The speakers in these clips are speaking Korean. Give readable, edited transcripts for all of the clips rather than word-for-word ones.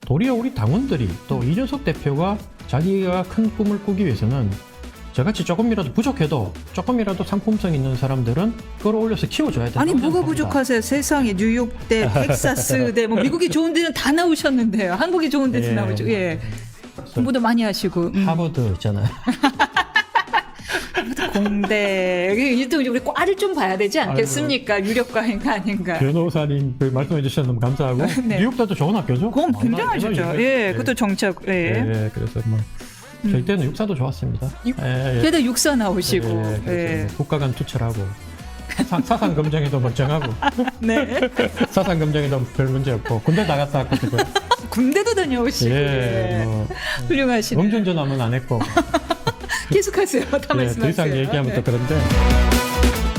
도리어 우리 당원들이 또 이준석 대표가 자기가 큰 꿈을 꾸기 위해서는 저같이 조금이라도 부족해도 조금이라도 상품성 있는 사람들은 끌어올려서 키워줘야 된다. 아니 뭐가 부족하세요? 세상에 뉴욕대, 텍사스대, 뭐 미국이 좋은 데는 다 나오셨는데요. 한국이 좋은 데도 나오죠. 예. 공부도 많이 하시고. 하버드 있잖아요. 공대. 이또 우리 과를 좀 봐야 되지 않겠습니까? 유력과인가 아닌가. 변호사님 말씀해 주셔서 너무 감사하고 네. 뉴욕대도 좋은 학교죠. 그건 굉장하시죠. 예, 그것도 정책. 예. 예, 그래서 뭐 저희 때는 육사도 좋았습니다. 게다 육사 나오시고. 예. 국가 간 투철하고 사상 검증에도 멀쩡하고 네. 사상 검증에도 별 문제 없고 군대 나갔다 왔거든요. 군대도 다녀오시고. 예, 뭐 훌륭하시네. 음주운전하면 안 했고. 계속하세요. 다 더 말씀하세요. 이상 얘기하면 또 그런데.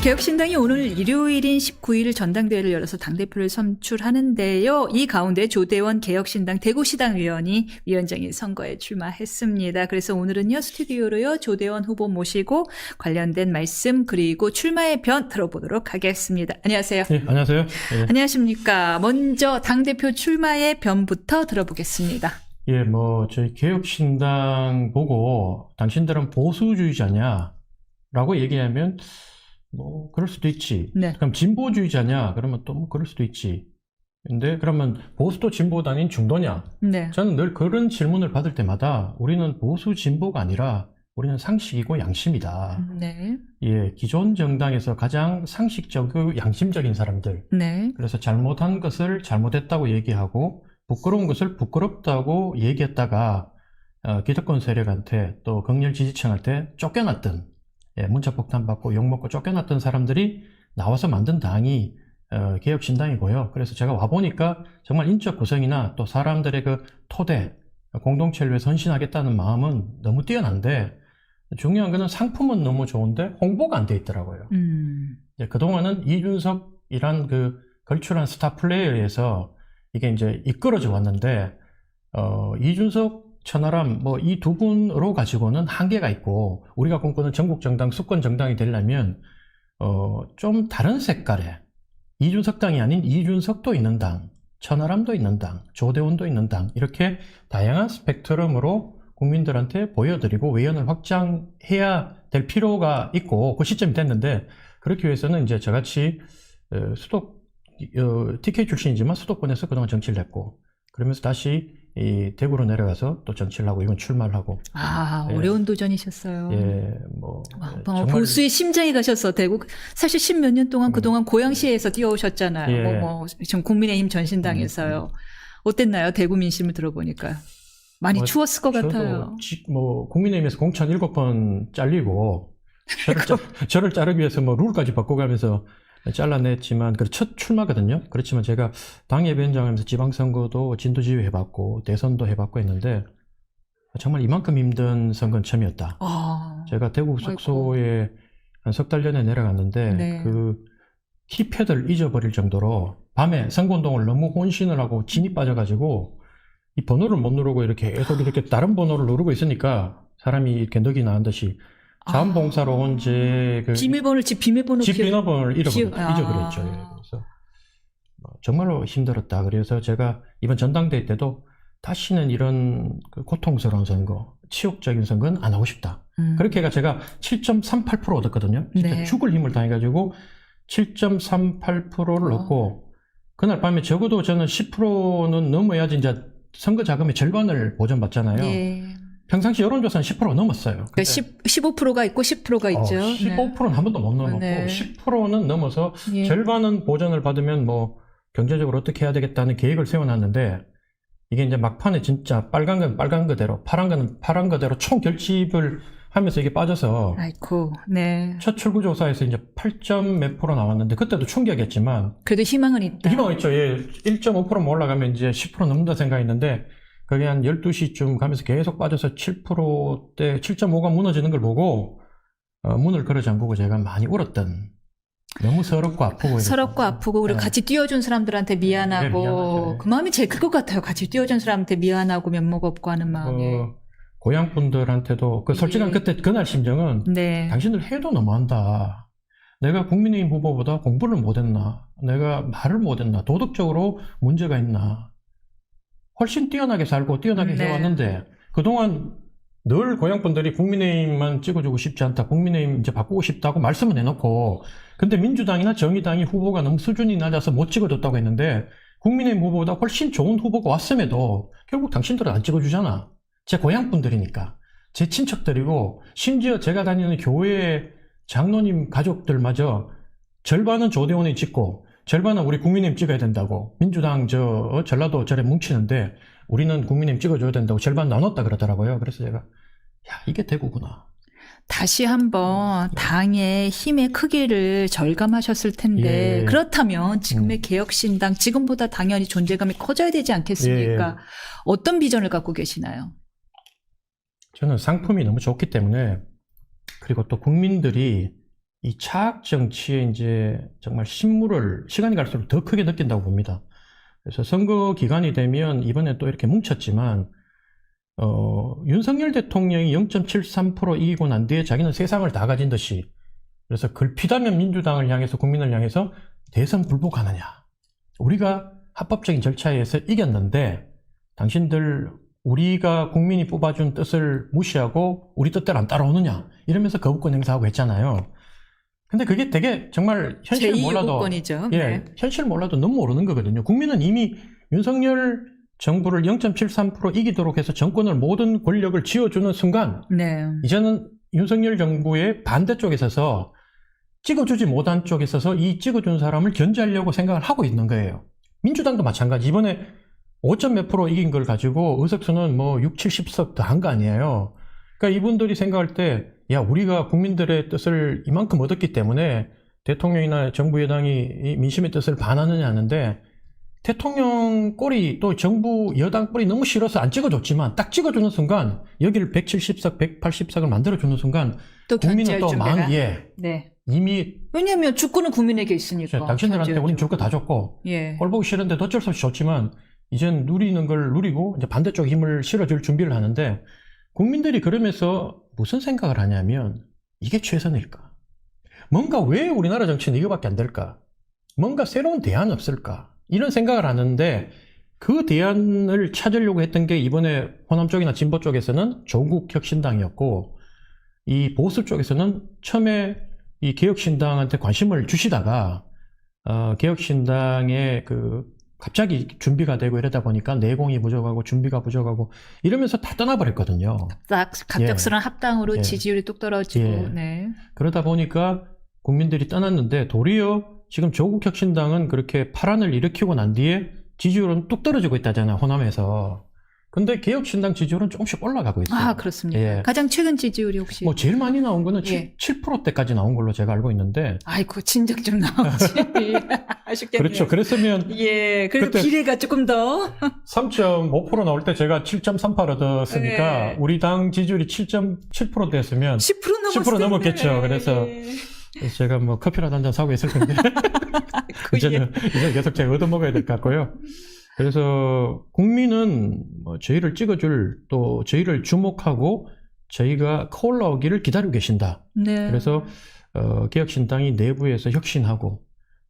개혁신당이 오늘 일요일인 19일 전당대회를 열어서 당대표를 선출하는데요. 이 가운데 조대원 개혁신당 대구시당 위원이 위원장이 선거에 출마했습니다. 그래서 오늘은요 스튜디오로요 조대원 후보 모시고 관련된 말씀 그리고 출마의 변 들어보도록 하겠습니다. 안녕하세요. 네, 안녕하세요. 예. 안녕하십니까. 먼저 당대표 출마의 변부터 들어보겠습니다. 예, 뭐 저희 개혁신당 보고 당신들은 보수주의자냐라고 얘기하면 뭐 그럴 수도 있지. 네. 그럼 진보주의자냐? 그러면 또 뭐 그럴 수도 있지. 근데 그러면 보수도 진보도 아닌 중도냐? 네. 저는 늘 그런 질문을 받을 때마다 우리는 보수 진보가 아니라 우리는 상식이고 양심이다. 네. 예, 기존 정당에서 가장 상식적이고 양심적인 사람들. 네. 그래서 잘못한 것을 잘못했다고 얘기하고 부끄러운 것을 부끄럽다고 얘기했다가 기득권 세력한테 또 극렬 지지층한테 쫓겨났던 문자폭탄 받고 욕먹고 쫓겨났던 사람들이 나와서 만든 당이 개혁신당이고요. 그래서 제가 와보니까 정말 인적 구성이나 또 사람들의 그 토대, 공동체를 위해 선신하겠다는 마음은 너무 뛰어난데 중요한 거는 상품은 너무 좋은데 홍보가 안 돼 있더라고요. 그동안은 이준석이란 그 걸출한 스타 플레이어에 의해서 이게 이제 이끌어져 왔는데 이준석, 천하람 뭐 이 두 분으로 가지고는 한계가 있고 우리가 꿈꾸는 전국 정당, 수권 정당이 되려면 좀 다른 색깔의 이준석 당이 아닌 이준석도 있는 당, 천하람도 있는 당, 조대원도 있는 당 이렇게 다양한 스펙트럼으로 국민들한테 보여드리고 외연을 확장해야 될 필요가 있고 그 시점이 됐는데 그렇기 위해서는 이제 저같이 TK 출신이지만 수도권에서 그동안 정치를 했고 그러면서 다시 이 대구로 내려가서 또 정치를 하고 이건 출마를 하고. 어려운 도전이셨어요. 예, 뭐 정말 보수의 심장에 가셨어. 대구 사실 10몇 년 동안 그동안 고양시에서 뛰어오셨잖아요. 예. 지금 국민의힘 전신당에서요. 어땠나요? 대구 민심을 들어보니까 많이 추웠을 것 같아요. 뭐 국민의힘에서 공천 7번 잘리고 저를 자르기 위해서 뭐 룰까지 바꿔가면서 잘라냈지만 첫 출마거든요. 그렇지만 제가 당예비원장 하면서 지방선거도 진도지휘 해봤고 대선도 해봤고 했는데 정말 이만큼 힘든 선거는 처음이었다. 제가 대구 숙소에 한 석 달 전에 내려갔는데 네. 그 키패드를 잊어버릴 정도로 밤에 선거운동을 너무 혼신을 하고 진이 빠져가지고 이 번호를 못 누르고 이렇게 계속 이렇게 다른 번호를 누르고 있으니까 사람이 이렇게 넋이 나은 듯이 자원봉사로 온 제 비밀번호를 집 비밀번호를 잊어버렸죠. 예. 그래서 정말로 힘들었다. 그래서 제가 이번 전당대회 때도 다시는 이런 그 고통스러운 선거, 치욕적인 선거는 안 하고 싶다. 그렇게 해가 제가 7.38% 얻었거든요. 진짜 네. 죽을 힘을 다해가지고 7.38%를 얻고 그날 밤에 적어도 저는 10%는 넘어야지 이제 선거 자금의 절반을 보전받잖아요. 예. 평상시 여론조사는 10%가 넘었어요. 그러니까 15%가 있고 10%가 있죠. 15%는 한 번도 못 넘었고 네. 10%는 넘어서 예. 절반은 보전을 받으면 뭐 경제적으로 어떻게 해야 되겠다는 계획을 세워놨는데 이게 이제 막판에 진짜 빨간 건 빨간 거대로 파란 거는 파란 거대로 총 결집을 하면서 이게 빠져서 아이고, 네. 첫 출구조사에서 이제 8점 몇 프로 나왔는데 그때도 충격이었지만 그래도 희망은 있다. 희망은 있죠. 예. 1.5%만 올라가면 이제 10% 넘는다 생각했는데 그게 한 12시쯤 가면서 계속 빠져서 7%대 7.5가 무너지는 걸 보고 문을 걸어 잠그고 제가 많이 울었던 너무 서럽고 아프고 서럽고 아프고 그리고 같이 뛰어준 사람들한테 미안하고 미안하죠. 그 마음이 제일 클 것 같아요. 같이 뛰어준 사람한테 미안하고 면목 없고 하는 마음이. 고향 분들한테도 그 솔직한 그때 그날 심정은 네. 당신들 해도 너무한다. 내가 국민의힘 후보보다 공부를 못했나? 내가 말을 못했나? 도덕적으로 문제가 있나? 훨씬 뛰어나게 살고 뛰어나게 네. 해왔는데 그동안 늘 고향분들이 국민의힘만 찍어주고 싶지 않다. 국민의힘 이제 바꾸고 싶다고 말씀은 해놓고 근데 민주당이나 정의당이 후보가 너무 수준이 낮아서 못 찍어줬다고 했는데 국민의힘 후보보다 훨씬 좋은 후보가 왔음에도 결국 당신들은 안 찍어주잖아. 제 고향분들이니까. 제 친척들이고 심지어 제가 다니는 교회 장로님 가족들마저 절반은 조대원이 찍고 절반은 우리 국민의힘 찍어야 된다고 민주당 전라도 절에 뭉치는데 우리는 국민의힘 찍어줘야 된다고 절반 나눴다 그러더라고요. 그래서 제가 야 이게 대구구나. 다시 한번 당의 힘의 크기를 절감하셨을 텐데 예. 그렇다면 지금의 개혁신당 지금보다 당연히 존재감이 커져야 되지 않겠습니까? 예. 어떤 비전을 갖고 계시나요? 저는 상품이 너무 좋기 때문에 그리고 또 국민들이 이 차악 정치에 이제 정말 신물을 시간이 갈수록 더 크게 느낀다고 봅니다. 그래서 선거 기간이 되면 이번에 또 이렇게 뭉쳤지만 윤석열 대통령이 0.73% 이기고 난 뒤에 자기는 세상을 다 가진 듯이 그래서 글피다면 민주당을 향해서 국민을 향해서 대선 불복하느냐. 우리가 합법적인 절차에 의해서 이겼는데 당신들 우리가 국민이 뽑아준 뜻을 무시하고 우리 뜻대로 안 따라오느냐 이러면서 거부권 행사하고 했잖아요. 근데 그게 되게 정말 현실 몰라도 제2요구권이죠. 예, 네. 현실 몰라도 너무 모르는 거거든요. 국민은 이미 윤석열 정부를 0.73% 이기도록 해서 정권을 모든 권력을 쥐어주는 순간 네. 이제는 윤석열 정부의 반대쪽에 서서 찍어주지 못한 쪽에 서서 이 찍어준 사람을 견제하려고 생각을 하고 있는 거예요. 민주당도 마찬가지. 이번에 5점 몇 프로 이긴 걸 가지고 의석수는 뭐 6, 70석 더 한 거 아니에요. 그러니까 이분들이 생각할 때 야 우리가 국민들의 뜻을 이만큼 얻었기 때문에 대통령이나 정부 여당이 이 민심의 뜻을 반하느냐 하는데 대통령 꼴이 또 정부 여당 꼴이 너무 싫어서 안 찍어줬지만 딱 찍어주는 순간 여기를 170석, 180석을 만들어주는 순간 또 국민은 견제할 또 준비가. 마음 네. 이미 왜냐하면 주권은 국민에게 있으니까. 당신들한테 견제해야죠. 우린 줄 거 다 줬고 예. 꼴 보기 싫은데 어쩔 수 없이 줬지만 이젠 누리는 걸 누리고 이제 반대쪽 힘을 실어줄 준비를 하는데 국민들이 그러면서 무슨 생각을 하냐면 이게 최선일까? 뭔가 왜 우리나라 정치는 이거밖에 안 될까? 뭔가 새로운 대안 없을까? 이런 생각을 하는데 그 대안을 찾으려고 했던 게 이번에 호남 쪽이나 진보 쪽에서는 조국혁신당이었고 이 보수 쪽에서는 처음에 이 개혁신당한테 관심을 주시다가 개혁신당의 갑자기 준비가 되고 이러다 보니까 내공이 부족하고 준비가 부족하고 이러면서 다 떠나버렸거든요. 딱 갑작스러운 합당으로 예. 지지율이 뚝 떨어지고. 예. 네. 그러다 보니까 국민들이 떠났는데 도리어 지금 조국혁신당은 그렇게 파란을 일으키고 난 뒤에 지지율은 뚝 떨어지고 있다잖아요. 호남에서. 근데 개혁신당 지지율은 조금씩 올라가고 있어요. 아, 그렇습니까? 예. 가장 최근 지지율이 혹시? 뭐 제일 많이 나온 거는 예. 7%대까지 나온 걸로 제가 알고 있는데 아이고, 진작 좀 나오지. 아쉽겠네요. 그렇죠. 그랬으면 예, 그래서 그때- 비례가 조금 더. 3.5% 나올 때 제가 7.38 얻었으니까 네. 우리 당 지지율이 7.7% 됐으면 10% 넘었을 10% 넘었겠죠. 텐데. 그래서 예. 제가 뭐 커피라도 한 잔 사고 있을 텐데 이제는 계속 제가 얻어먹어야 될 것 같고요. 그래서 국민은 뭐 저희를 찍어줄 또 저희를 주목하고 저희가 올라오기를 기다리고 계신다. 네. 그래서 개혁신당이 내부에서 혁신하고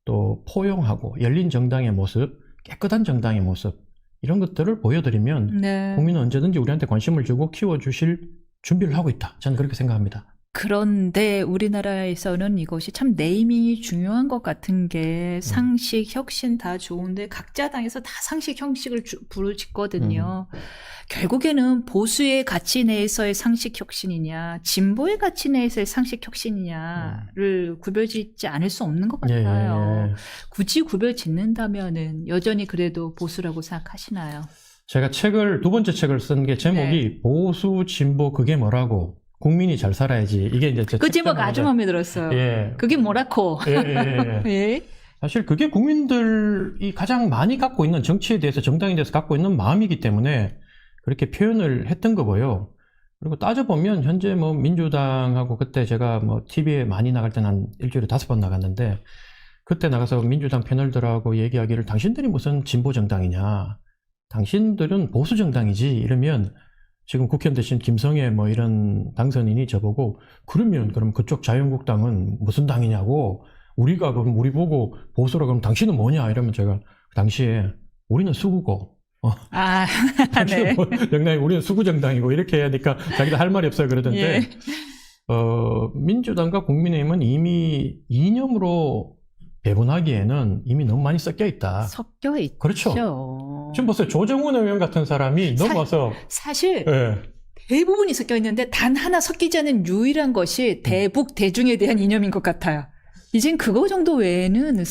또 포용하고 열린 정당의 모습, 깨끗한 정당의 모습 이런 것들을 보여드리면 네. 국민은 언제든지 우리한테 관심을 주고 키워주실 준비를 하고 있다. 저는 그렇게 생각합니다. 그런데 우리나라에서는 이것이 참 네이밍이 중요한 것 같은 게 상식, 혁신 다 좋은데 각자 당에서 다 상식, 형식을 부르짖거든요. 결국에는 보수의 가치 내에서의 상식 혁신이냐, 진보의 가치 내에서의 상식 혁신이냐를 구별짓지 않을 수 없는 것 같아요. 예. 굳이 구별짓는다면은 여전히 그래도 보수라고 생각하시나요? 제가 두 번째 책을 쓴 게 제목이 네. 보수, 진보 그게 뭐라고 국민이 잘 살아야지. 이게 이제 제 그 제목 책자가 아주 이제- 마음에 들었어요. 예. 그게 뭐라고? 예, 예, 예. 예. 사실 그게 국민들이 가장 많이 갖고 있는 정치에 대해서 정당에 대해서 갖고 있는 마음이기 때문에 그렇게 표현을 했던 거고요. 그리고 따져보면 현재 뭐 민주당하고 그때 제가 뭐 TV에 많이 나갈 때는 한 일주일에 5번 나갔는데 그때 나가서 민주당 패널들하고 얘기하기를 당신들이 무슨 진보 정당이냐. 당신들은 보수 정당이지. 이러면 지금 국회의원 되신 김성애 뭐 이런 당선인이 저보고 그럼 그쪽 자유한국당은 무슨 당이냐고 우리가 그럼 우리 보고 보수라 그럼 당신은 뭐냐 이러면 제가 그 당시에 우리는 수구고 아, 네. 뭐 정당이 우리는 수구정당이고 이렇게 해야 하니까 자기도 할 말이 없어요 그러던데 예. 민주당과 국민의힘은 이미 이념으로 배분하기에는 이미 너무 많이 섞여 있다. 섞여 있죠. 그렇죠. 지금 보세요. 조정훈 의원 같은 사람이 넘어와서 사실 예. 대부분이 섞여 있는데 단 하나 섞이지 않은 유일한 것이 대북 대중에 대한 이념인 것 같아요. 이젠 그거 정도 외에는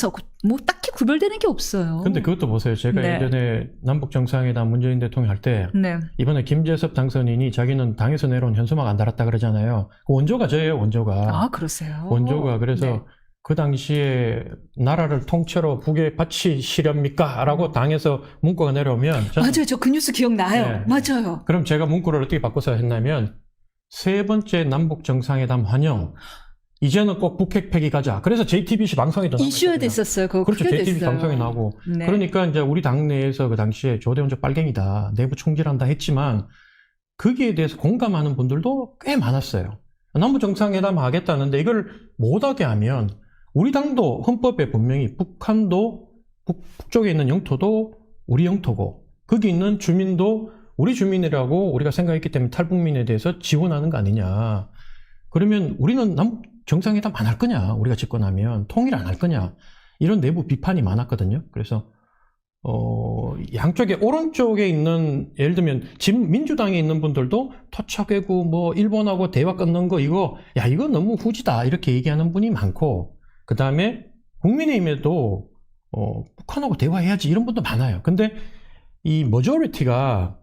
뭐 딱히 구별되는 게 없어요. 근데 그것도 보세요. 제가 네. 예전에 남북 정상회담 문재인 대통령 할 때 네. 이번에 김재섭 당선인이 자기는 당에서 내려온 현수막 안 달았다 그러잖아요. 그 원조가 저예요. 원조가. 아, 그러세요. 원조가 그래서 네. 그 당시에 나라를 통째로 북에 바치시렵니까? 라고 당에서 문구가 내려오면 저는 맞아요. 저 그 뉴스 기억나요. 네. 맞아요. 그럼 제가 문구를 어떻게 바꿔서 했냐면 세 번째 남북 정상회담 환영. 이제는 꼭 북핵 폐기 가자. 그래서 JTBC 방송에도 이슈화 나왔거든요. 됐었어요. 그거 그렇죠. 크게 JTBC 됐어요. 방송에 나오고. 네. 그러니까 이제 우리 당내에서 그 당시에 조대원 저 빨갱이다. 내부 총질한다 했지만 거기에 대해서 공감하는 분들도 꽤 많았어요. 남북 정상회담 하겠다는데 이걸 못하게 하면 우리 당도 헌법에 분명히 북한도 북쪽에 있는 영토도 우리 영토고 거기 있는 주민도 우리 주민이라고 우리가 생각했기 때문에 탈북민에 대해서 지원하는 거 아니냐. 그러면 우리는 남북 정상회담 안 할 거냐? 우리가 집권하면 통일 안 할 거냐? 이런 내부 비판이 많았거든요. 그래서 양쪽에 오른쪽에 있는 예를 들면 지금 민주당에 있는 분들도 토착외구 뭐 일본하고 대화 끊는 거 이거 너무 후지다 이렇게 얘기하는 분이 많고 그 다음에 국민의힘에도 북한하고 대화해야지 이런 분도 많아요. 근데 이 머저리티가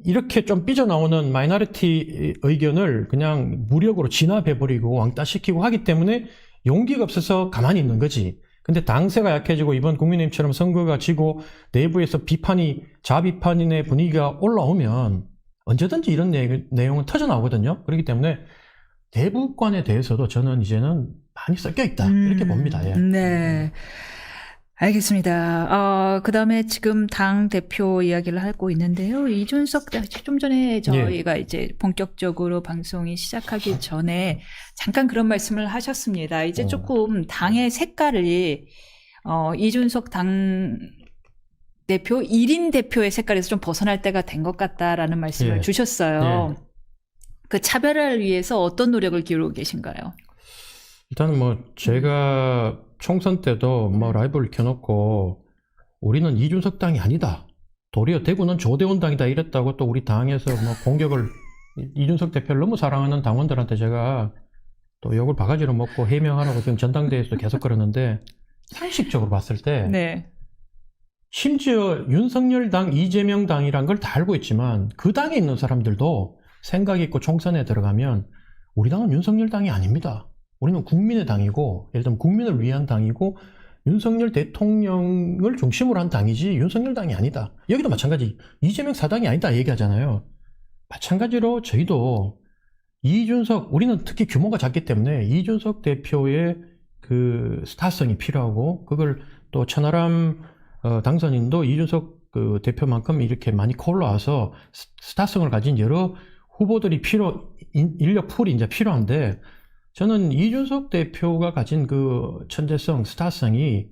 이렇게 좀 삐져나오는 마이너리티 의견을 그냥 무력으로 진압해버리고 왕따시키고 하기 때문에 용기가 없어서 가만히 있는 거지. 근데 당세가 약해지고 이번 국민의힘처럼 선거가 지고 내부에서 자비판의 분위기가 올라오면 언제든지 이런 내용은 터져나오거든요. 그렇기 때문에 대북관에 대해서도 저는 이제는 많이 섞여 있다. 이렇게 봅니다. 예. 네. 알겠습니다. 그 다음에 지금 당 대표 이야기를 하고 있는데요. 이준석, 좀 전에 저희가 이제 본격적으로 방송이 시작하기 전에 잠깐 그런 말씀을 하셨습니다. 이제 조금 당의 색깔이, 이준석 당 대표, 1인 대표의 색깔에서 좀 벗어날 때가 된 것 같다라는 말씀을 주셨어요. 그 차별화를 위해서 어떤 노력을 기울이고 계신가요? 일단은 뭐 제가 총선 때도 뭐 라이브를 켜놓고 우리는 이준석 당이 아니다. 도리어 대구는 조대원 당이다 이랬다고 또 우리 당에서 뭐 공격을 이준석 대표를 너무 사랑하는 당원들한테 제가 또 욕을 바가지로 먹고 해명하라고 지금 전당대회에서도 계속 그러는데 상식적으로 봤을 때 네. 심지어 윤석열 당, 이재명 당이란 걸 다 알고 있지만 그 당에 있는 사람들도 생각 있고 총선에 들어가면 우리 당은 윤석열 당이 아닙니다. 우리는 국민의 당이고 예를 들면 국민을 위한 당이고 윤석열 대통령을 중심으로 한 당이지 윤석열 당이 아니다. 여기도 마찬가지 이재명 사당이 아니다 얘기하잖아요. 마찬가지로 저희도 이준석 우리는 특히 규모가 작기 때문에 이준석 대표의 그 스타성이 필요하고 그걸 또 천하람 당선인도 이준석 그 대표만큼 이렇게 많이 올라와서 스타성을 가진 여러 후보들이 인력 풀이 이제 필요한데 저는 이준석 대표가 가진 그 천재성, 스타성이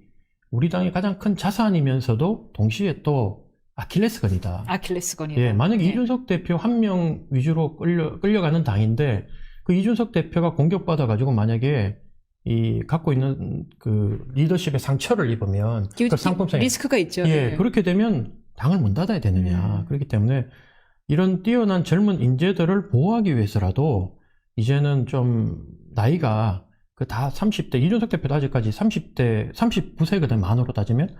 우리 당의 가장 큰 자산이면서도 동시에 또 아킬레스건이다. 아킬레스건이다. 예, 만약에 이준석 대표 한 명 위주로 끌려가는 당인데 그 이준석 대표가 공격받아가지고 만약에 갖고 있는 그 리더십의 상처를 입으면 그 상품성이 리스크가 있죠. 예, 네. 그렇게 되면 당을 문 닫아야 되느냐. 그렇기 때문에 이런 뛰어난 젊은 인재들을 보호하기 위해서라도 이제는 좀 나이가 그 다 30대, 이준석 대표도 아직까지 39세거든, 만으로 따지면.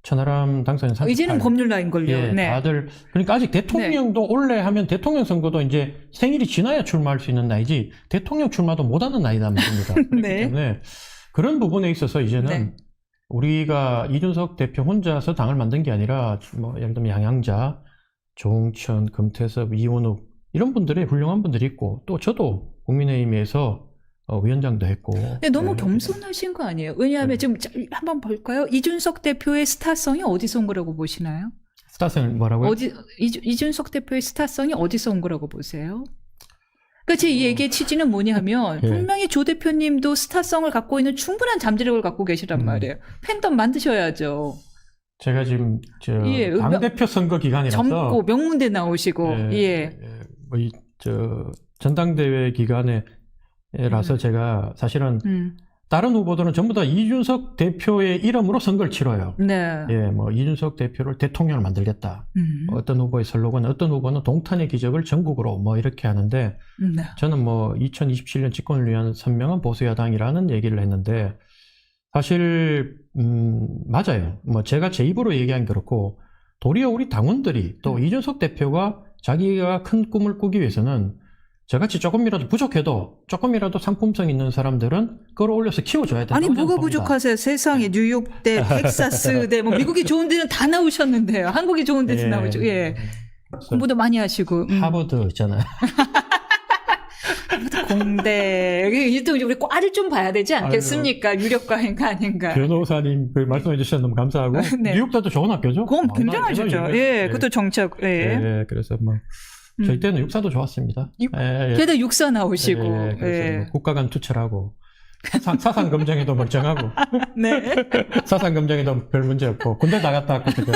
천하람 당선인 38. 이제는 법률 나인걸요. 예, 네. 다들. 그러니까 아직 대통령도 올해 하면 대통령 선거도 이제 생일이 지나야 출마할 수 있는 나이지 대통령 출마도 못하는 나이단 말입니다. 그렇기 네. 때문에 그런 부분에 있어서 이제는 우리가 이준석 대표 혼자서 당을 만든 게 아니라 뭐 예를 들면 양양자, 조응천, 금태섭, 이원욱 이런 분들의 훌륭한 분들이 있고 또 저도 국민의힘에서 위원장도 했고. 근데 너무 겸손하신 거 아니에요? 왜냐하면 지금 한번 볼까요? 이준석 대표의 스타성이 어디서 온 거라고 보시나요? 스타성 뭐라고요? 이준석 대표의 스타성이 어디서 온 거라고 보세요? 그러니까 제 얘기의 취지는 뭐냐면 분명히 조 대표님도 스타성을 갖고 있는 충분한 잠재력을 갖고 계시란 말이에요. 팬덤 만드셔야죠. 제가 지금 예, 당대표 선거 기간이라서 젊고 명문대 나오시고 예. 전당대회 기간에라서 제가 사실은 다른 후보들은 전부 다 이준석 대표의 이름으로 선거를 치러요. 네. 예, 뭐 이준석 대표를 대통령을 만들겠다. 어떤 후보의 슬로건, 어떤 후보는 동탄의 기적을 전국으로 뭐 이렇게 하는데 네. 저는 뭐 2027년 집권을 위한 선명한 보수야당이라는 얘기를 했는데 사실 맞아요. 뭐 제가 제 입으로 얘기한 게 그렇고 도리어 우리 당원들이 또 이준석 대표가 자기가 큰 꿈을 꾸기 위해서는 저같이 조금이라도 부족해도 조금이라도 상품성 있는 사람들은 끌어올려서 키워줘야 된다고 아니 뭐가 봅니다. 부족하세요? 세상에 뉴욕대, 텍사스대, 뭐 미국이 좋은 데는 다 나오셨는데요. 한국이 좋은 데서 예. 나오죠. 예. 공부도 많이 하시고. 하버드 있잖아요. 공대 여기 또 우리 과를 좀 봐야 되지 않겠습니까? 유력과인가 아닌가. 변호사님 그 말씀해 주셔서 너무 감사하고 네. 뉴욕대도 좋은 학교죠. 그건 굉장하시죠. 예, 그것도 정책. 예. 예, 그래서 뭐 저희 때는 육사도 좋았습니다. 게다가 육사 나오시고. 그래서 뭐 국가 간 투철하고 사상 검증에도 멀쩡하고 네. 사상 검증에도 별 문제 없고 군대 나갔다 왔거든요.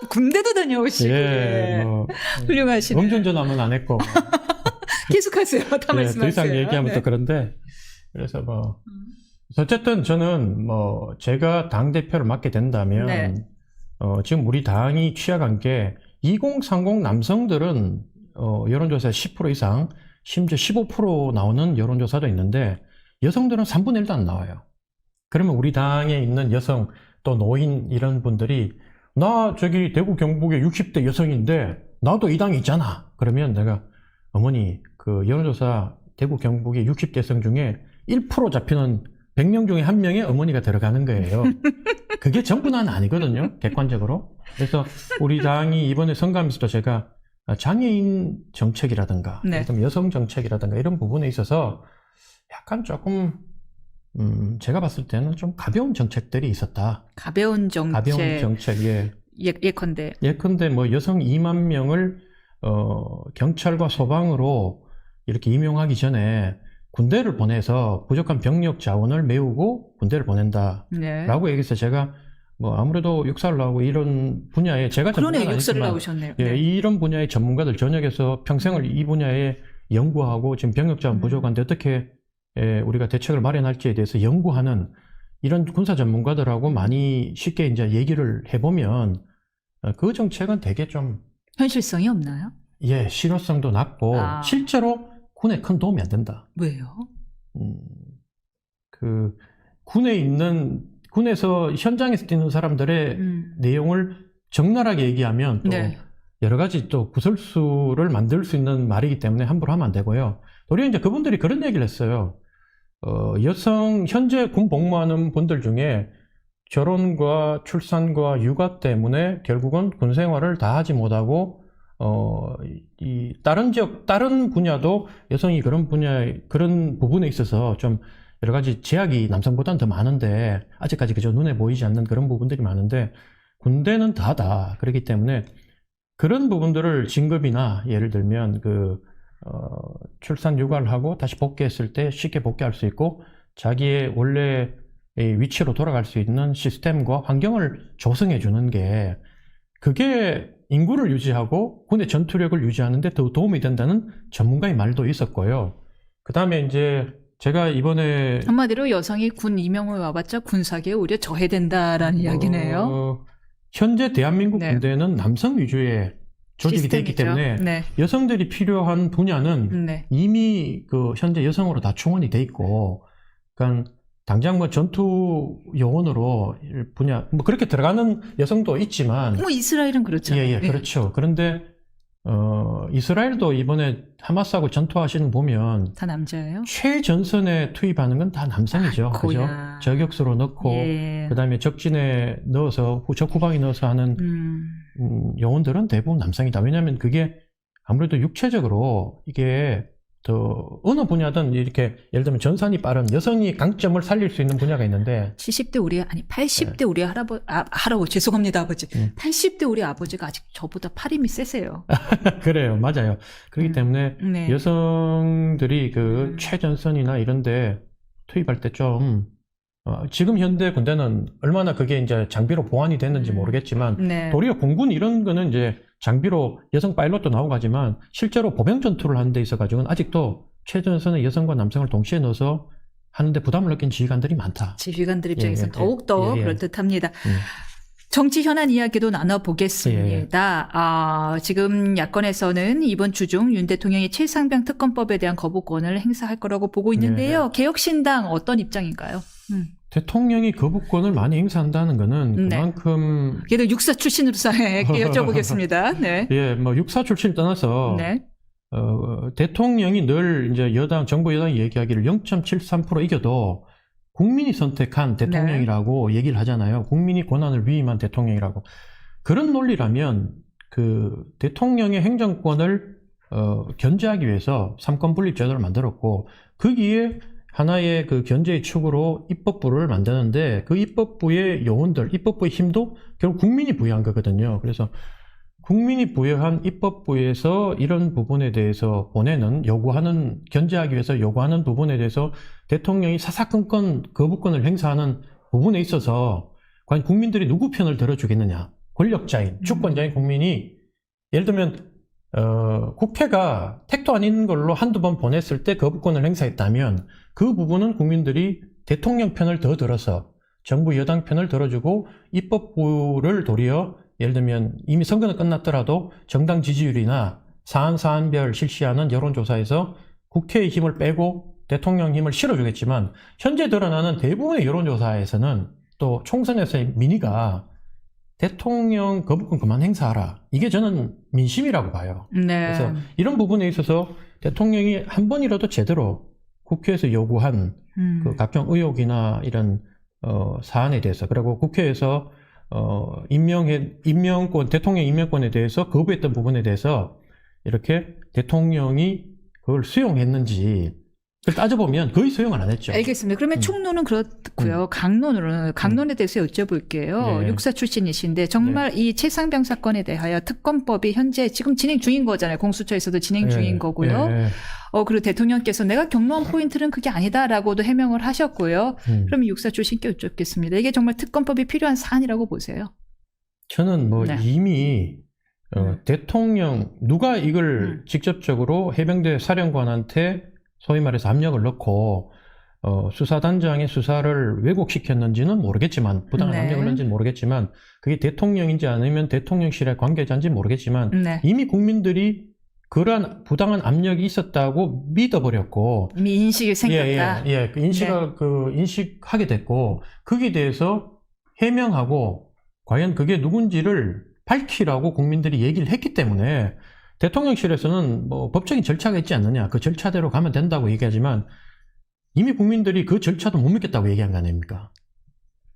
군대도 다녀오시고. 예, 뭐 훌륭하시네. 음주운전하면 안 했고. 계속하세요. 다 더 말씀하세요. 이상 얘기하면 네. 또 그런데 그래서 뭐 어쨌든 저는 뭐 제가 당 대표를 맡게 된다면 네. 지금 우리 당이 취약한 게 2030 남성들은 여론조사 10% 이상 심지어 15% 나오는 여론조사도 있는데 여성들은 3분의 1도 안 나와요. 그러면 우리 당에 있는 여성 또 노인 이런 분들이 나 저기 대구 경북의 60대 여성인데 나도 이 당에 있잖아. 그러면 내가 어머니 그 여론조사 대구 경북의 60대 여성 중에 1% 잡히는 100명 중에 1명의 어머니가 들어가는 거예요. 그게 전부는 아니거든요. 객관적으로. 그래서 우리 당이 이번에 선거하면서도 제가 장애인 정책이라든가 네. 여성 정책이라든가 이런 부분에 있어서 약간 조금 제가 봤을 때는 좀 가벼운 정책들이 있었다. 가벼운 정책. 가벼운 정책. 예. 예컨대. 예컨대 뭐 여성 2만 명을 경찰과 소방으로 이렇게 임용하기 전에 군대를 보내서 부족한 병력 자원을 메우고 군대를 보낸다라고 네. 얘기해서 제가 뭐 아무래도 육사를 나오고 이런 분야에 제가 그러네, 전문가는 육사를 아니지만 나오셨네요. 예, 네. 이런 분야의 전문가들 전역에서 평생을 이 분야에 연구하고 지금 병력 자원 부족한데 어떻게 우리가 대책을 마련할지에 대해서 연구하는 이런 군사 전문가들하고 많이 쉽게 이제 얘기를 해보면 그 정책은 되게 좀 현실성이 없나요? 예, 실효성도 낮고 실제로 군에 큰 도움이 안 된다. 왜요? 그 군에서 현장에서 뛰는 사람들의 내용을 적나라하게 얘기하면 또 네. 여러 가지 또 구설수를 만들 수 있는 말이기 때문에 함부로 하면 안 되고요. 도리어 이제 그분들이 그런 얘기를 했어요. 여성 현재 군 복무하는 분들 중에 결혼과 출산과 육아 때문에 결국은 군 생활을 다 하지 못하고 이 다른 분야도 여성이 그런 부분에 있어서 좀 여러 가지 제약이 남성보다는 더 많은데 아직까지 그저 눈에 보이지 않는 그런 부분들이 많은데 군대는 다다. 그렇기 때문에 그런 부분들을 진급이나 예를 들면 출산 육아를 하고 다시 복귀했을 때 쉽게 복귀할 수 있고 자기의 원래 위치로 돌아갈 수 있는 시스템과 환경을 조성해 주는 게 그게 인구를 유지하고 군의 전투력을 유지하는 데 더 도움이 된다는 전문가의 말도 있었고요. 그 다음에 이제 제가 이번에 한마디로 여성이 군 임용을 와봤자 군사계에 오히려 저해된다라는 이야기네요. 현재 대한민국 네. 군대는 남성 위주의 조직이 되어 있기 시스템이죠. 때문에 네. 여성들이 필요한 분야는 네. 이미 현재 여성으로 다 충원이 돼 있고, 그러니까 당장 뭐 전투 요원으로 분야 뭐 그렇게 들어가는 여성도 있지만 뭐 이스라엘은 그렇잖아요. 예, 그렇죠. 그런데 이스라엘도 이번에 하마스하고 전투하시는 보면 다 남자예요? 최전선에 투입하는 건 다 남성이죠. 그죠? 저격수로 넣고 예. 그다음에 적진에 넣어서 적후방에 넣어서 하는 요원들은 대부분 남성이다. 왜냐하면 그게 아무래도 육체적으로 이게 더 어느 분야든 이렇게 예를 들면 전산이 빠른 여성이 강점을 살릴 수 있는 분야가 있는데 80대 우리 할아버지 죄송합니다 아버지 80대 우리 아버지가 아직 저보다 팔 힘이 세세요. 그래요. 맞아요. 그렇기 때문에 네. 여성들이 최전선이나 이런데 투입할 때 좀 지금 현대 군대는 얼마나 그게 이제 장비로 보완이 됐는지 모르겠지만 네. 도리어 공군 이런 거는 이제 장비로 여성 파일럿도 나오고 하지만 실제로 보병 전투를 하는 데 있어가지고는 아직도 최전선에 여성과 남성을 동시에 넣어서 하는데 부담을 느낀 지휘관들이 많다. 지휘관들 입장에서는 예, 더욱더 예. 그럴듯합니다. 정치 현안 이야기도 나눠보겠습니다. 예. 지금 야권에서는 이번 주 중 윤 대통령이 최상병 특검법에 대한 거부권을 행사할 거라고 보고 있는데요. 개혁신당 어떤 입장인가요? 대통령이 거부권을 많이 행사한다는 거는 네. 그만큼 그래도 육사 출신으로서 여쭤보겠습니다. 네. 예, 뭐 육사 출신 떠나서 네. 대통령이 늘 이제 정부 여당이 얘기하기를 0.73% 이겨도 국민이 선택한 대통령이라고 얘기를 하잖아요. 국민이 권한을 위임한 대통령이라고. 그런 논리라면 그 대통령의 행정권을 견제하기 위해서 삼권 분립 제도를 만들었고 거기에 하나의 그 견제의 축으로 입법부를 만드는데 그 입법부의 요원들, 입법부의 힘도 결국 국민이 부여한 거거든요. 그래서 국민이 부여한 입법부에서 이런 부분에 대해서 견제하기 위해서 요구하는 부분에 대해서 대통령이 사사건건 거부권을 행사하는 부분에 있어서 과연 국민들이 누구 편을 들어주겠느냐. 권력자인, 주권자인 국민이 예를 들면 국회가 택도 아닌 걸로 한두 번 보냈을 때 거부권을 행사했다면 그 부분은 국민들이 대통령 편을 더 들어서 정부 여당 편을 들어주고 입법부를 도리어 예를 들면 이미 선거는 끝났더라도 정당 지지율이나 사안별 실시하는 여론조사에서 국회의 힘을 빼고 대통령 힘을 실어주겠지만 현재 드러나는 대부분의 여론조사에서는 또 총선에서의 민의가 대통령 거부권 그만 행사하라. 이게 저는 민심이라고 봐요. 네. 그래서 이런 부분에 있어서 대통령이 한 번이라도 제대로 국회에서 요구한 그 각종 의혹이나 이런 사안에 대해서 그리고 국회에서 대통령 임명권에 대해서 거부했던 부분에 대해서 이렇게 대통령이 그걸 수용했는지 그걸 따져보면 거의 수용을 안 했죠. 알겠습니다. 그러면 총론은 그렇고요. 강론에 대해서 여쭤볼게요. 네. 육사 출신이신데 정말 이 최상병 사건에 대하여 특검법이 현재 지금 진행 중인 거잖아요. 공수처에서도 진행 중인 거고요. 예. 그리고 대통령께서 내가 경로한 포인트는 그게 아니다라고도 해명을 하셨고요. 그럼 육사 출신께 여쭙겠습니다. 이게 정말 특검법이 필요한 사안이라고 보세요? 저는 네. 이미 대통령 누가 이걸 직접적으로 해병대 사령관한테 소위 말해서 압력을 넣고 수사단장의 수사를 왜곡시켰는지는 모르겠지만 부당한 네. 압력을 넣은지는 모르겠지만 그게 대통령인지 아니면 대통령실의 관계자인지 모르겠지만 네. 이미 국민들이 그러한 부당한 압력이 있었다고 믿어버렸고 이미 인식이 생겼다. 그 인식하게 됐고 거기에 대해서 해명하고 과연 그게 누군지를 밝히라고 국민들이 얘기를 했기 때문에 대통령실에서는 뭐 법적인 절차가 있지 않느냐 그 절차대로 가면 된다고 얘기하지만 이미 국민들이 그 절차도 못 믿겠다고 얘기한 거 아닙니까?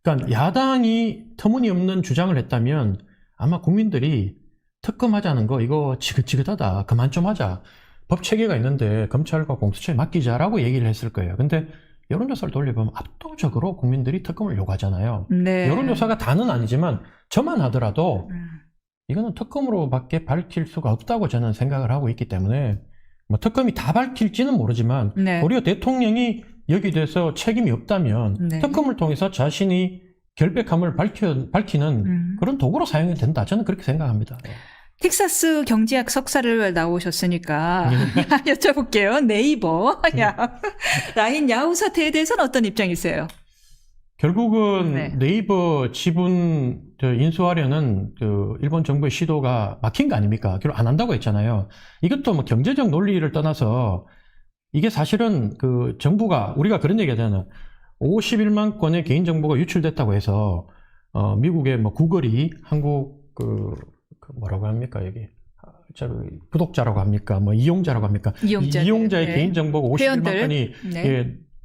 그러니까 야당이 터무니없는 주장을 했다면 아마 국민들이 특검하자는 거 이거 지긋지긋하다 그만 좀 하자 법 체계가 있는데 검찰과 공수처에 맡기자라고 얘기를 했을 거예요. 근데 여론조사를 돌려보면 압도적으로 국민들이 특검을 요구하잖아요. 네. 여론조사가 다는 아니지만 저만 하더라도 이거는 특검으로밖에 밝힐 수가 없다고 저는 생각을 하고 있기 때문에 뭐 특검이 다 밝힐지는 모르지만 네. 오히려 대통령이 여기에 대해서 책임이 없다면 네. 특검을 통해서 자신이 결백함을 밝히는 그런 도구로 사용이 된다. 저는 그렇게 생각합니다. 텍사스 경제학 석사를 나오셨으니까 여쭤볼게요. 네이버 라인 야후 사태에 대해서는 어떤 입장이세요? 결국은 네이버 지분 인수하려는 그 일본 정부의 시도가 막힌 거 아닙니까? 결국 안 한다고 했잖아요. 이것도 뭐 경제적 논리를 떠나서 이게 사실은 그 정부가 우리가 그런 얘기 하잖아요. 51만 건의 개인정보가 유출됐다고 해서 미국의 뭐 구글이 한국 뭐라고 합니까 여기 구독자라고 합니까? 뭐 이용자라고 합니까? 이용자의 개인정보가 51만 건이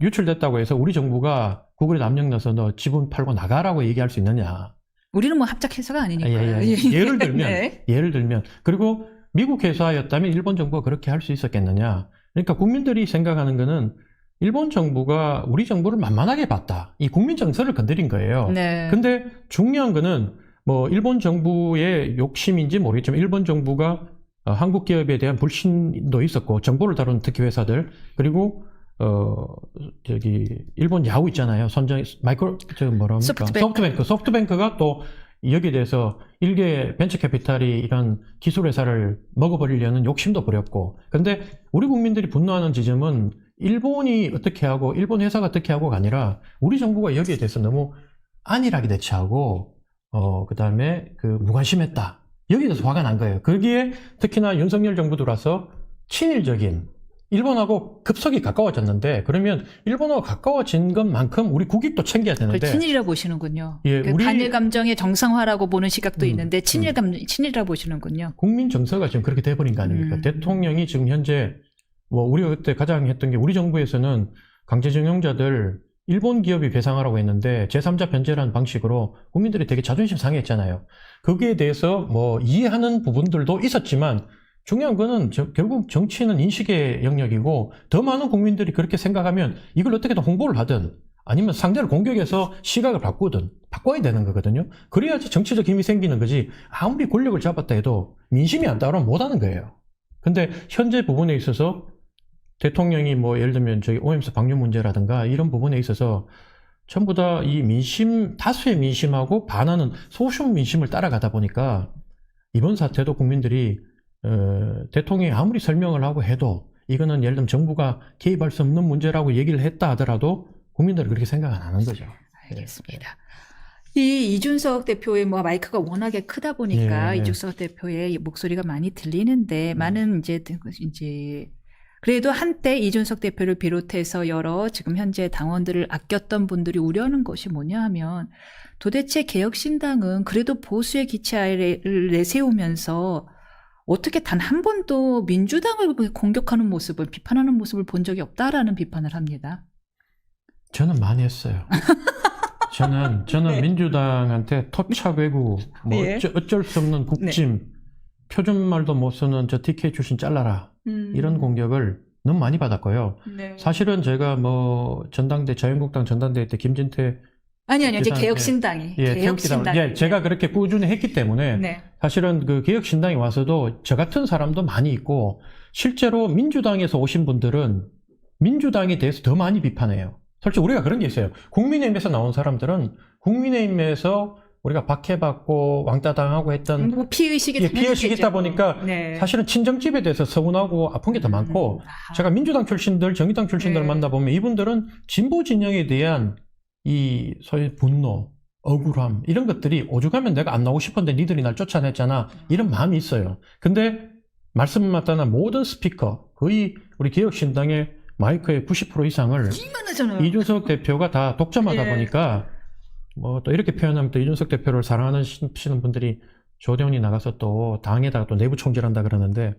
유출됐다고 해서 우리 정부가 구글에 압력 넣어서 너 지분 팔고 나가라고 얘기할 수 있느냐? 우리는 뭐 합작회사가 아니니까. 예를 들면 그리고 미국 회사였다면 일본 정부가 그렇게 할 수 있었겠느냐? 그러니까 국민들이 생각하는 거는 일본 정부가 우리 정부를 만만하게 봤다. 이 국민 정서를 건드린 거예요. 근데 중요한 거는 뭐 일본 정부의 욕심인지 모르겠지만 일본 정부가 한국 기업에 대한 불신도 있었고 정보를 다루는 특히 회사들 그리고 일본 야후 있잖아요. 소프트뱅크가 또 여기에 대해서 일개 벤처 캐피탈이 이런 기술 회사를 먹어버리려는 욕심도 부렸고. 근데 우리 국민들이 분노하는 지점은 일본이 어떻게 하고, 일본 회사가 어떻게 하고가 아니라 우리 정부가 여기에 대해서 너무 안일하게 대처하고, 그 다음에 무관심했다. 여기에 대해서 화가 난 거예요. 거기에 특히나 윤석열 정부 들어와서 친일적인, 일본하고 급속히 가까워졌는데, 그러면 일본하고 가까워진 것만큼 우리 국익도 챙겨야 되는데. 그걸 친일이라고 보시는군요. 예, 그 반일 감정의 정상화라고 보는 시각도 있는데 친일이라고 보시는군요. 국민 정서가 지금 그렇게 돼버린 거 아닙니까? 대통령이 지금 현재 우리가 그때 가장 했던 게, 우리 정부에서는 강제징용자들 일본 기업이 배상하라고 했는데 제3자 변제라는 방식으로 국민들이 되게 자존심 상해했잖아요. 거기에 대해서 이해하는 부분들도 있었지만, 중요한 거는 결국 정치는 인식의 영역이고, 더 많은 국민들이 그렇게 생각하면 이걸 어떻게든 홍보를 하든 아니면 상대를 공격해서 시각을 바꿔야 되는 거거든요. 그래야지 정치적 힘이 생기는 거지, 아무리 권력을 잡았다 해도 민심이 안 따르면 못하는 거예요. 근데 현재 부분에 있어서 대통령이 예를 들면 오염수 방류 문제라든가 이런 부분에 있어서 전부 다 이 다수의 민심하고 반하는 소수 민심을 따라가다 보니까 이번 사태도 국민들이 대통령이 아무리 설명을 하고 해도 이거는 예를 들면 정부가 개입할 수 없는 문제라고 얘기를 했다 하더라도 국민들은 그렇게 생각 안 하는 거죠. 알겠습니다. 이 이준석 대표의 마이크가 워낙에 크다 보니까 예. 이준석 대표의 목소리가 많이 들리는데, 많은 이제 그래도 한때 이준석 대표를 비롯해서 여러 지금 현재 당원들을 아꼈던 분들이 우려하는 것이 뭐냐 하면, 도대체 개혁신당은 그래도 보수의 기치를 내세우면서 어떻게 단 한 번도 민주당을 공격하는 모습을, 비판하는 모습을 본 적이 없다라는 비판을 합니다. 저는 많이 했어요. 저는 네. 민주당한테 토착 외구, 예. 어쩔 수 없는 국짐, 표준말도 못 쓰는 저 TK 출신 잘라라, 이런 공격을 너무 많이 받았고요. 네. 사실은 제가 자유한국당 전당대회 때 김진태 이제 개혁신당이. 개혁신당이. 제가 그렇게 꾸준히 했기 때문에 네. 사실은 그 개혁신당에 와서도 저 같은 사람도 많이 있고, 실제로 민주당에서 오신 분들은 민주당에 대해서 더 많이 비판해요. 솔직히 우리가 그런 게 있어요. 국민의힘에서 나온 사람들은 국민의힘에서 우리가 박해받고 왕따 당하고 했던 피의식이 있다 보니까 네. 사실은 친정집에 대해서 서운하고 아픈 게 더 많고, 제가 민주당 출신들, 정의당 출신들 만나보면 이분들은 진보 진영에 대한 이 소위 분노, 억울함, 이런 것들이 오죽하면 내가 안 나오고 싶은데 니들이 날 쫓아냈잖아, 이런 마음이 있어요. 근데 말씀 맞다나 모든 스피커, 거의 우리 개혁신당의 마이크의 90% 이상을 이준석 대표가 다 독점하다 보니까, 또 이렇게 표현하면 또 이준석 대표를 사랑하시는 분들이 조대원이 나가서 또 당에다가 또 내부 총질한다 그러는데,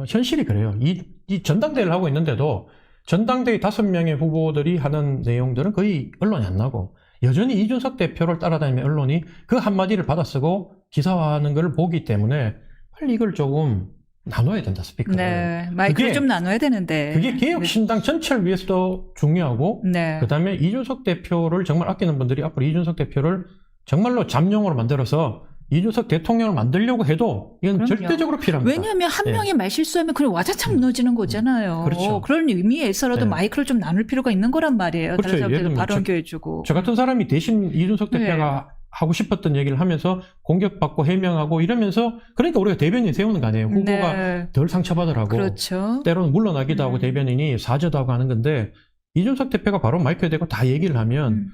현실이 그래요. 이 전당대회를 하고 있는데도 전당대회 5명의 후보들이 하는 내용들은 거의 언론이 안 나고, 여전히 이준석 대표를 따라다니는 언론이 그 한마디를 받아쓰고 기사화하는 걸 보기 때문에 빨리 이걸 조금 나눠야 된다, 스피커를. 네, 마이크를 좀 나눠야 되는데. 그게 개혁신당 전체를 위해서도 중요하고, 그 다음에 이준석 대표를 정말 아끼는 분들이 앞으로 이준석 대표를 정말로 잠룡으로 만들어서 이준석 대통령을 만들려고 해도 이건 절대적으로 필요합니다. 왜냐하면 한 명이 말실수하면 그냥 와자창 무너지는 거잖아요. 그렇죠. 그런 의미에서라도 마이크를 좀 나눌 필요가 있는 거란 말이에요. 그렇죠. 다른 사람들도 발언 해주고. 저 같은 사람이 대신 이준석 대표가 하고 싶었던 얘기를 하면서 공격받고 해명하고 이러면서, 그러니까 우리가 대변인 세우는 거 아니에요. 후보가 덜 상처받으라고. 그렇죠. 때로는 물러나기도 하고 대변인이 사죄도 하고 하는 건데, 이준석 대표가 바로 마이크에 대고 다 얘기를 하면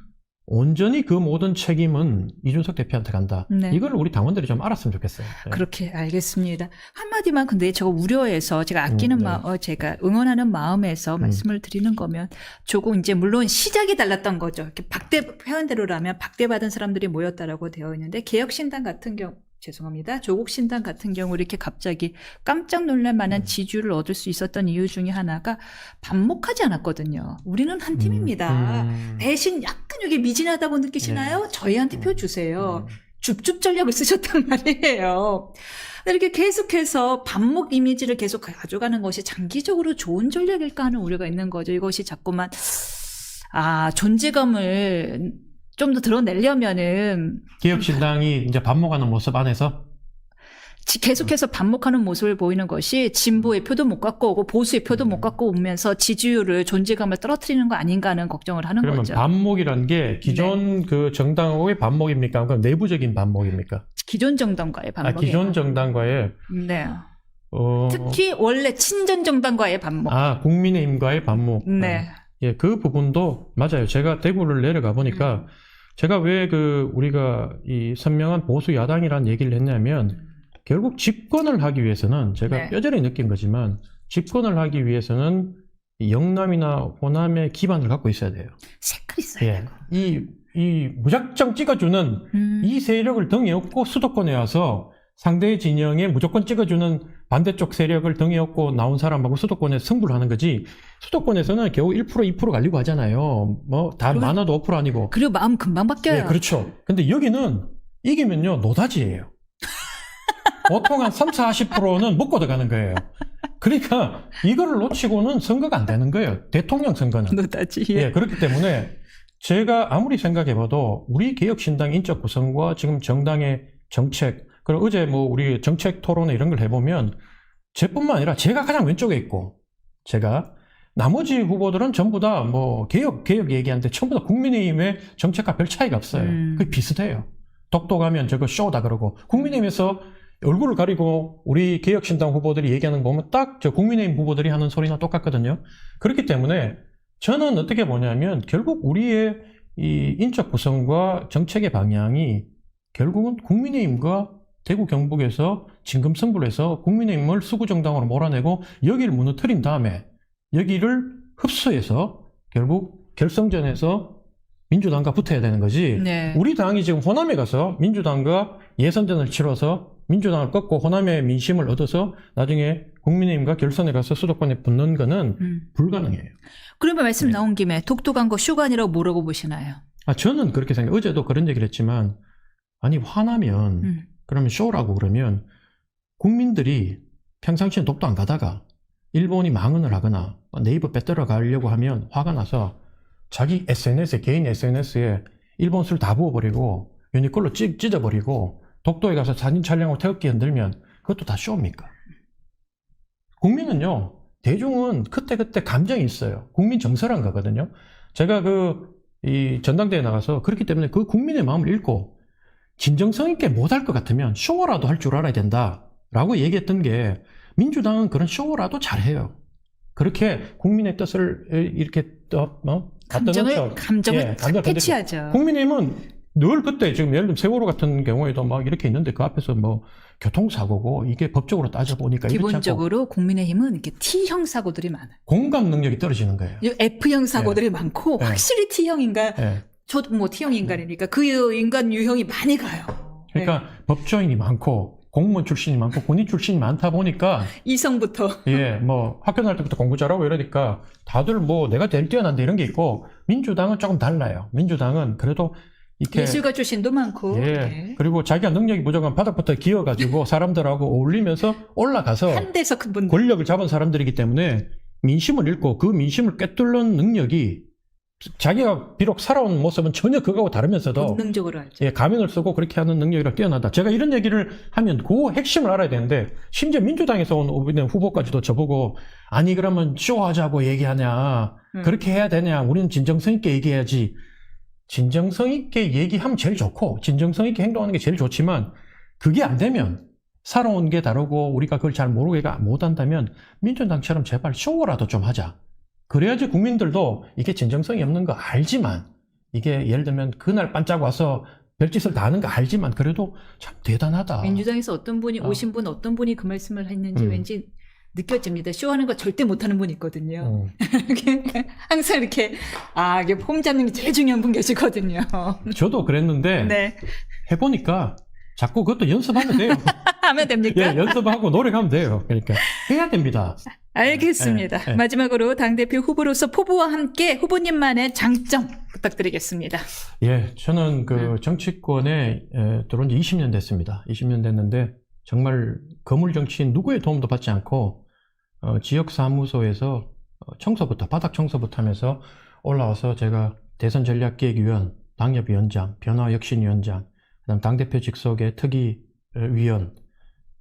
온전히 그 모든 책임은 이준석 대표한테 간다. 이걸 우리 당원들이 좀 알았으면 좋겠어요. 그렇게 알겠습니다. 한마디만 근데 제가 우려해서 제가 아끼는 제가 응원하는 마음에서 말씀을 드리는 거면, 조금 이제 물론 시작이 달랐던 거죠. 이렇게 표현대로라면 박대받은 사람들이 모였다라고 되어 있는데, 개혁신당 같은 경우, 죄송합니다. 조국신당 같은 경우 이렇게 갑자기 깜짝 놀랄 만한 지지율을 얻을 수 있었던 이유 중에 하나가 반목하지 않았거든요. 우리는 한 팀입니다. 대신 약간 여기 미진하다고 느끼시나요? 저희한테 표 주세요. 줍줍 전략을 쓰셨단 말이에요. 이렇게 계속해서 반목 이미지를 계속 가져가는 것이 장기적으로 좋은 전략일까 하는 우려가 있는 거죠. 이것이 자꾸만 존재감을 좀 더 드러내려면은 개혁신당이 이제 반목하는 모습 안에서 계속해서 반목하는 모습을 보이는 것이 진보의 표도 못 갖고 오고 보수의 표도 못 갖고 오면서 지지율을 존재감을 떨어뜨리는 거 아닌가 하는 걱정을 하는 그러면 거죠. 반목이라는 게 기존 그 정당의 반목입니까? 그럼 내부적인 반목입니까? 기존 정당과의 반목이에요. 기존 정당과의 네. 특히 원래 친전 정당과의 반목. 국민의힘과의 반목. 네. 예, 그 부분도 맞아요. 제가 대구를 내려가 보니까 제가 왜 우리가 이 선명한 보수 야당이라는 얘기를 했냐면 결국 집권을 하기 위해서는 제가 네. 뼈저리 느낀 거지만 집권을 하기 위해서는 이 영남이나 호남의 기반을 갖고 있어야 돼요. 색깔 있어요. 예. 이 무작정 찍어주는 이 세력을 등에 업고 수도권에 와서 상대의 진영에 무조건 찍어주는 반대쪽 세력을 등에 업고 나온 사람하고 수도권에 승부를 하는 거지. 수도권에서는 겨우 1%, 2% 갈리고 하잖아요. 뭐 다 많아도 5% 아니고. 그리고 마음 금방 바뀌어요. 예, 그렇죠. 근데 여기는 이기면요 노다지예요. 보통 한 3, 40%는 먹고 들어가는 거예요. 그러니까 이거를 놓치고는 선거가 안 되는 거예요. 대통령 선거는. 노다지. 예, 그렇기 때문에 제가 아무리 생각해봐도 우리 개혁신당 인적 구성과 지금 정당의 정책, 그리고 어제 우리 정책 토론회 이런 걸 해보면 저뿐만 아니라 제가 가장 왼쪽에 있고 제가 나머지 후보들은 전부 다 개혁 얘기하는데 전부 다 국민의힘의 정책과 별 차이가 없어요. 그게 비슷해요. 독도가면 저거 쇼다 그러고 국민의힘에서 얼굴을 가리고 우리 개혁신당 후보들이 얘기하는 거 보면 딱 저 국민의힘 후보들이 하는 소리나 똑같거든요. 그렇기 때문에 저는 어떻게 보냐면 결국 우리의 이 인적 구성과 정책의 방향이 결국은 국민의힘과 대구 경북에서 진검승부를 해서 국민의힘을 수구정당으로 몰아내고 여기를 무너뜨린 다음에 여기를 흡수해서 결국 결성전에서 민주당과 붙어야 되는 거지. 네. 우리 당이 지금 호남에 가서 민주당과 예선전을 치러서 민주당을 꺾고 호남의 민심을 얻어서 나중에 국민의힘과 결선에 가서 수도권에 붙는 거는 불가능해요. 그러면 말씀 네. 나온 김에 독도 간 거 쇼가 아니라고 뭐라고 보시나요? 저는 그렇게 생각해요. 어제도 그런 얘기를 했지만 아니 화나면 그러면 쇼라고 그러면 국민들이 평상시에 독도 안 가다가 일본이 망언을 하거나 네이버 빼들어 가려고 하면 화가 나서 자기 SNS에 개인 SNS에 일본 술 다 부어버리고 유니콜로 찢어버리고 독도에 가서 사진 촬영하고 태극기 흔들면 그것도 다 쇼입니까? 국민은요, 대중은 그때그때 감정이 있어요. 국민 정서란 거거든요. 제가 이 전당대회에 나가서 그렇기 때문에 그 국민의 마음을 읽고 진정성 있게 못할 것 같으면 쇼라도 할 줄 알아야 된다라고 얘기했던 게 민주당은 그런 쇼라도 잘해요. 그렇게 국민의 뜻을 이렇게 감정을 캐치하죠. 국민의힘은 늘 그때 지금 예를 들면 세월호 같은 경우에도 막 이렇게 있는데 그 앞에서 교통사고고 이게 법적으로 따져보니까 기본적으로 국민의힘은 이렇게 T형 사고들이 많아요. 공감 능력이 떨어지는 거예요. F형 사고들이 많고 네. 확실히 T형인가 저도 T형 인간이니까 그 인간 유형이 많이 가요. 그러니까 법조인이 많고 공무원 출신이 많고 군인 출신이 많다 보니까 이성부터 학교 다닐 때부터 공부 잘하고 이러니까 다들 내가 제일 뛰어난다 이런 게 있고 민주당은 조금 달라요. 민주당은 그래도 이렇게 예술가 출신도 많고 그리고 자기가 능력이 부족한 바닥부터 기어가지고 사람들하고 어울리면서 올라가서 한 데서 그분 권력을 잡은 사람들이기 때문에 민심을 읽고 그 민심을 꿰뚫는 능력이 자기가 비록 살아온 모습은 전혀 그거하고 다르면서도 본능적으로 알죠. 가면을 쓰고 그렇게 하는 능력이라 뛰어나다. 제가 이런 얘기를 하면 그 핵심을 알아야 되는데 심지어 민주당에서 온 후보까지도 저보고 아니 그러면 쇼하자고 얘기하냐 그렇게 해야 되냐 우리는 진정성 있게 얘기해야지. 진정성 있게 얘기하면 제일 좋고 진정성 있게 행동하는 게 제일 좋지만 그게 안 되면 살아온 게 다르고 우리가 그걸 잘 모르게 못한다면 민주당처럼 제발 쇼라도 좀 하자. 그래야지 국민들도 이게 진정성이 없는 거 알지만 이게 예를 들면 그날 반짝 와서 별짓을 다 하는 거 알지만 그래도 참 대단하다. 민주당에서 어떤 분이 오신 분 어떤 분이 그 말씀을 했는지 왠지 느껴집니다. 쇼하는 거 절대 못하는 분 있거든요. 항상 이렇게 이게 폼 잡는 게 제일 중요한 분 계시거든요. 저도 그랬는데 해보니까 자꾸 그것도 연습하면 돼요. 하면 됩니까? 연습하고 노력하면 돼요. 그러니까 해야 됩니다. 알겠습니다. 마지막으로 당대표 후보로서 포부와 함께 후보님만의 장점 부탁드리겠습니다. 저는 정치권에 들어온 지 20년 됐습니다. 20년 됐는데 정말 거물 정치인 누구의 도움도 받지 않고 지역사무소에서 바닥 청소부터 하면서 올라와서 제가 대선전략기획위원, 당협위원장, 변화혁신위원장, 그다음 당대표 직속의 특위위원,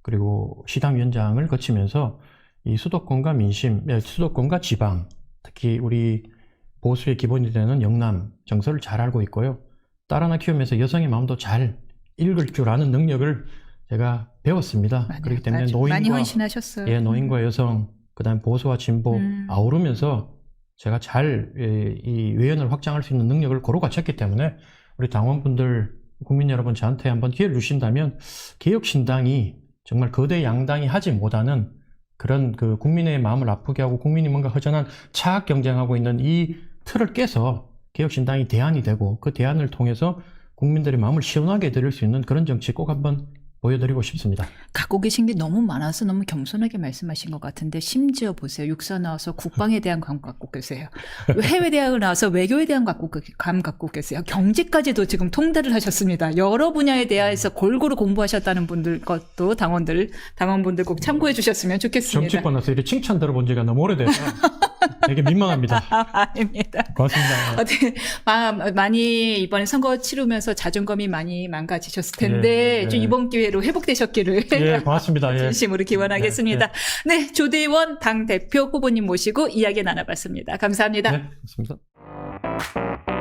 그리고 시당위원장을 거치면서 이 수도권과 민심, 수도권과 지방, 특히 우리 보수의 기본이 되는 영남 정서를 잘 알고 있고요. 딸 하나 키우면서 여성의 마음도 잘 읽을 줄 아는 능력을 제가 배웠습니다. 그렇기 때문에 많이 헌신하셨어요. 예, 노인과 여성, 그다음 보수와 진보 아우르면서 제가 잘 이 외연을 확장할 수 있는 능력을 고루 갖췄기 때문에 우리 당원분들, 국민 여러분 저한테 한번 기회를 주신다면 개혁신당이 정말 거대 양당이 하지 못하는 그런 그 국민의 마음을 아프게 하고 국민이 뭔가 허전한 차악 경쟁하고 있는 이 틀을 깨서 개혁신당이 대안이 되고 그 대안을 통해서 국민들의 마음을 시원하게 해드릴 수 있는 그런 정치 꼭 한번 보여드리고 싶습니다. 갖고 계신 게 너무 많아서 너무 겸손하게 말씀하신 것 같은데 심지어 보세요. 육사 나와서 국방에 대한 감 갖고 계세요. 해외 대학을 나와서 외교에 대한 감 갖고 계세요. 경제까지도 지금 통달을 하셨습니다. 여러 분야에 대해서 골고루 공부하셨다는 분들 것도 당원분들 꼭 참고해 주셨으면 좋겠습니다. 정치권 와서 이렇게 칭찬 들어본 지가 너무 오래돼서 되게 민망합니다. 아닙니다. 고맙습니다. 많이 이번에 선거 치르면서 자존감이 많이 망가지셨을 텐데 좀 이번 기회로 회복되셨기를 고맙습니다. 진심으로 기원하겠습니다. 네, 조대원 당대표 후보님 모시고 이야기 나눠봤습니다. 감사합니다. 네, 고맙습니다.